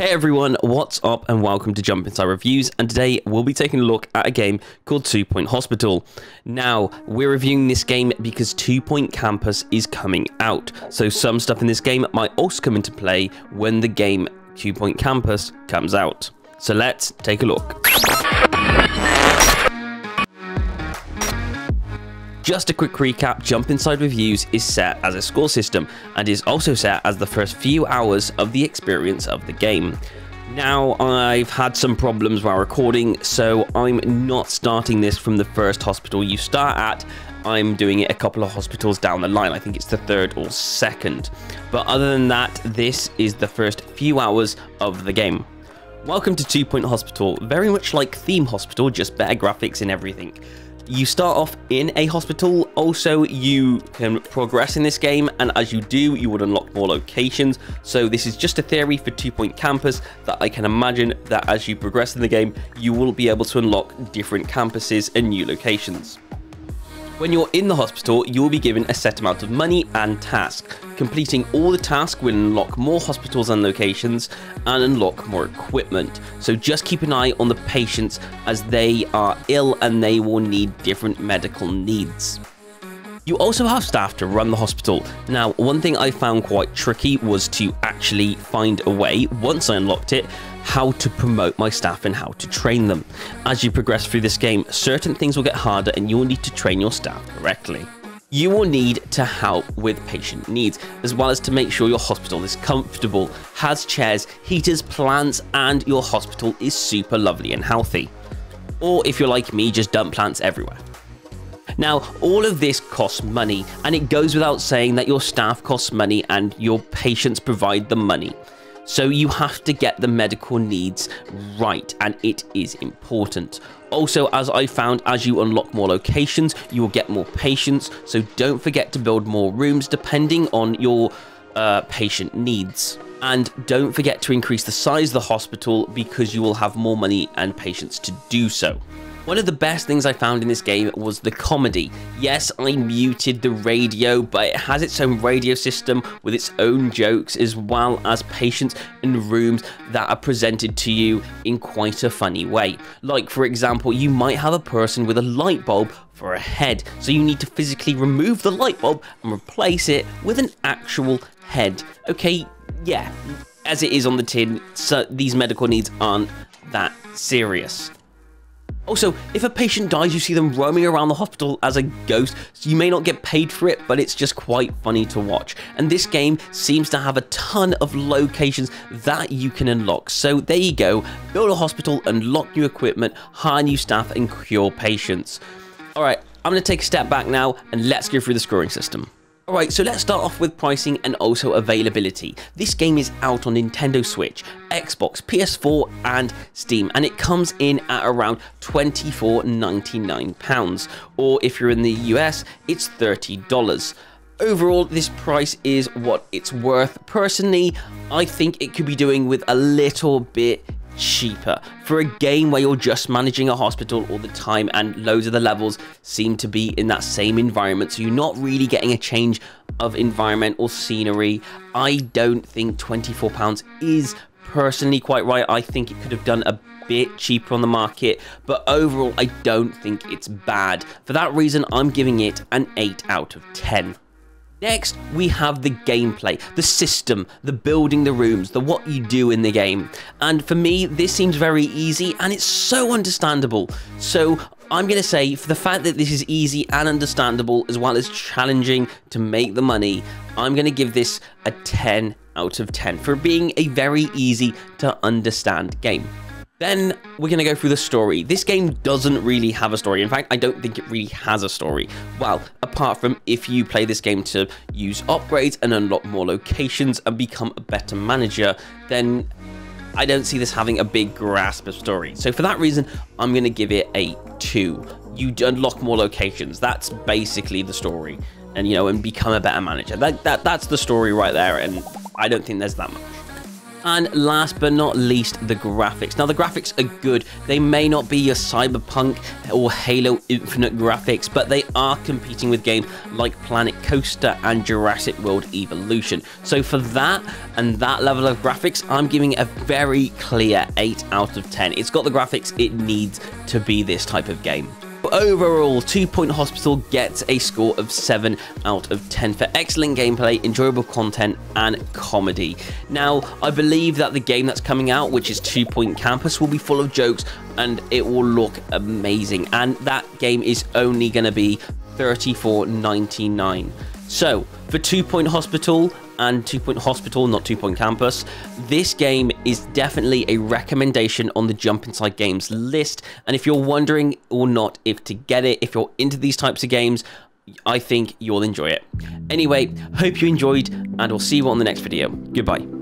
Hey everyone, what's up and welcome to Jump Inside Reviews, and today we'll be taking a look at a game called 2 Point Hospital. Now, we're reviewing this game because 2 Point Campus is coming out, so some stuff in this game might also come into play when the game 2 Point Campus comes out. So let's take a look. Just a quick recap, Jump Inside Reviews is set as a score system and is also set as the first few hours of the experience of the game. Now, I've had some problems while recording, so I'm not starting this from the first hospital you start at. I'm doing it a couple of hospitals down the line. I think it's the third or second. But other than that, this is the first few hours of the game. Welcome to 2 Point Hospital, very much like Theme Hospital, just better graphics and everything. You start off in a hospital, also you can progress in this game, and as you do, you would unlock more locations. So this is just a theory for 2 Point Campus that I can imagine that as you progress in the game, you will be able to unlock different campuses and new locations. When you're in the hospital, you will be given a set amount of money and tasks. Completing all the tasks will unlock more hospitals and locations and unlock more equipment. So just keep an eye on the patients as they are ill and they will need different medical needs. You also have staff to run the hospital. Now, one thing I found quite tricky was to actually find a way, once I unlocked it, how to promote my staff and how to train them. As you progress through this game, certain things will get harder and you'll need to train your staff correctly. You will need to help with patient needs, as well as to make sure your hospital is comfortable, has chairs, heaters, plants, and your hospital is super lovely and healthy. Or if you're like me, just dump plants everywhere. Now, all of this costs money, and it goes without saying that your staff costs money and your patients provide the money. So you have to get the medical needs right, and it is important. Also, as I found, as you unlock more locations, you will get more patients, so don't forget to build more rooms depending on your patient needs. And don't forget to increase the size of the hospital because you will have more money and patients to do so. One of the best things I found in this game was the comedy. Yes, I muted the radio, but it has its own radio system with its own jokes, as well as patients and rooms that are presented to you in quite a funny way. Like, for example, you might have a person with a light bulb for a head, so you need to physically remove the light bulb and replace it with an actual head. Okay, yeah, as it is on the tin, so these medical needs aren't that serious. Also, if a patient dies, you see them roaming around the hospital as a ghost, so you may not get paid for it, but it's just quite funny to watch. And this game seems to have a ton of locations that you can unlock. So there you go, build a hospital, unlock new equipment, hire new staff, and cure patients. Alright, I'm going to take a step back now, and let's go through the scoring system. Alright, so let's start off with pricing and also availability. This game is out on Nintendo Switch, Xbox, PS4 and Steam, and it comes in at around £24.99, or if you're in the US, it's $30. Overall, this price is what it's worth. Personally, I think it could be doing with a little bit cheaper. For a game where you're just managing a hospital all the time and loads of the levels seem to be in that same environment, so you're not really getting a change of environment or scenery, I don't think £24 is personally quite right. I think it could have done a bit cheaper on the market, but overall I don't think it's bad. For that reason, I'm giving it an 8 out of 10. Next, we have the gameplay, the system, the building the rooms, the what you do in the game. And for me, this seems very easy and it's so understandable. So I'm going to say, for the fact that this is easy and understandable as well as challenging to make the money, I'm going to give this a 10 out of 10 for being a very easy to understand game. Then we're going to go through the story. This game doesn't really have a story. In fact, I don't think it really has a story. Well, apart from if you play this game to use upgrades and unlock more locations and become a better manager, then I don't see this having a big grasp of story. So for that reason, I'm going to give it a 2. You unlock more locations. That's basically the story. And, you know, and become a better manager. That's the story right there. And I don't think there's that much. And last but not least, the graphics. Now, the graphics are good. They may not be your Cyberpunk or Halo Infinite graphics, but they are competing with games like Planet Coaster and Jurassic World Evolution. So for that and that level of graphics, I'm giving it a very clear 8 out of 10. It's got the graphics it needs to be this type of game. Overall, 2 Point Hospital gets a score of 7 out of 10 for excellent gameplay, enjoyable content, and comedy. Now, I believe that the game that's coming out, which is 2 Point Campus, will be full of jokes and it will look amazing. And that game is only going to be $34.99. So, for 2 Point Hospital and 2 Point Hospital, not 2 Point Campus, this game is definitely a recommendation on the Jump Inside Games list. And if you're wondering or not if to get it, if you're into these types of games, I think you'll enjoy it. Anyway, hope you enjoyed, and we'll see you on the next video. Goodbye.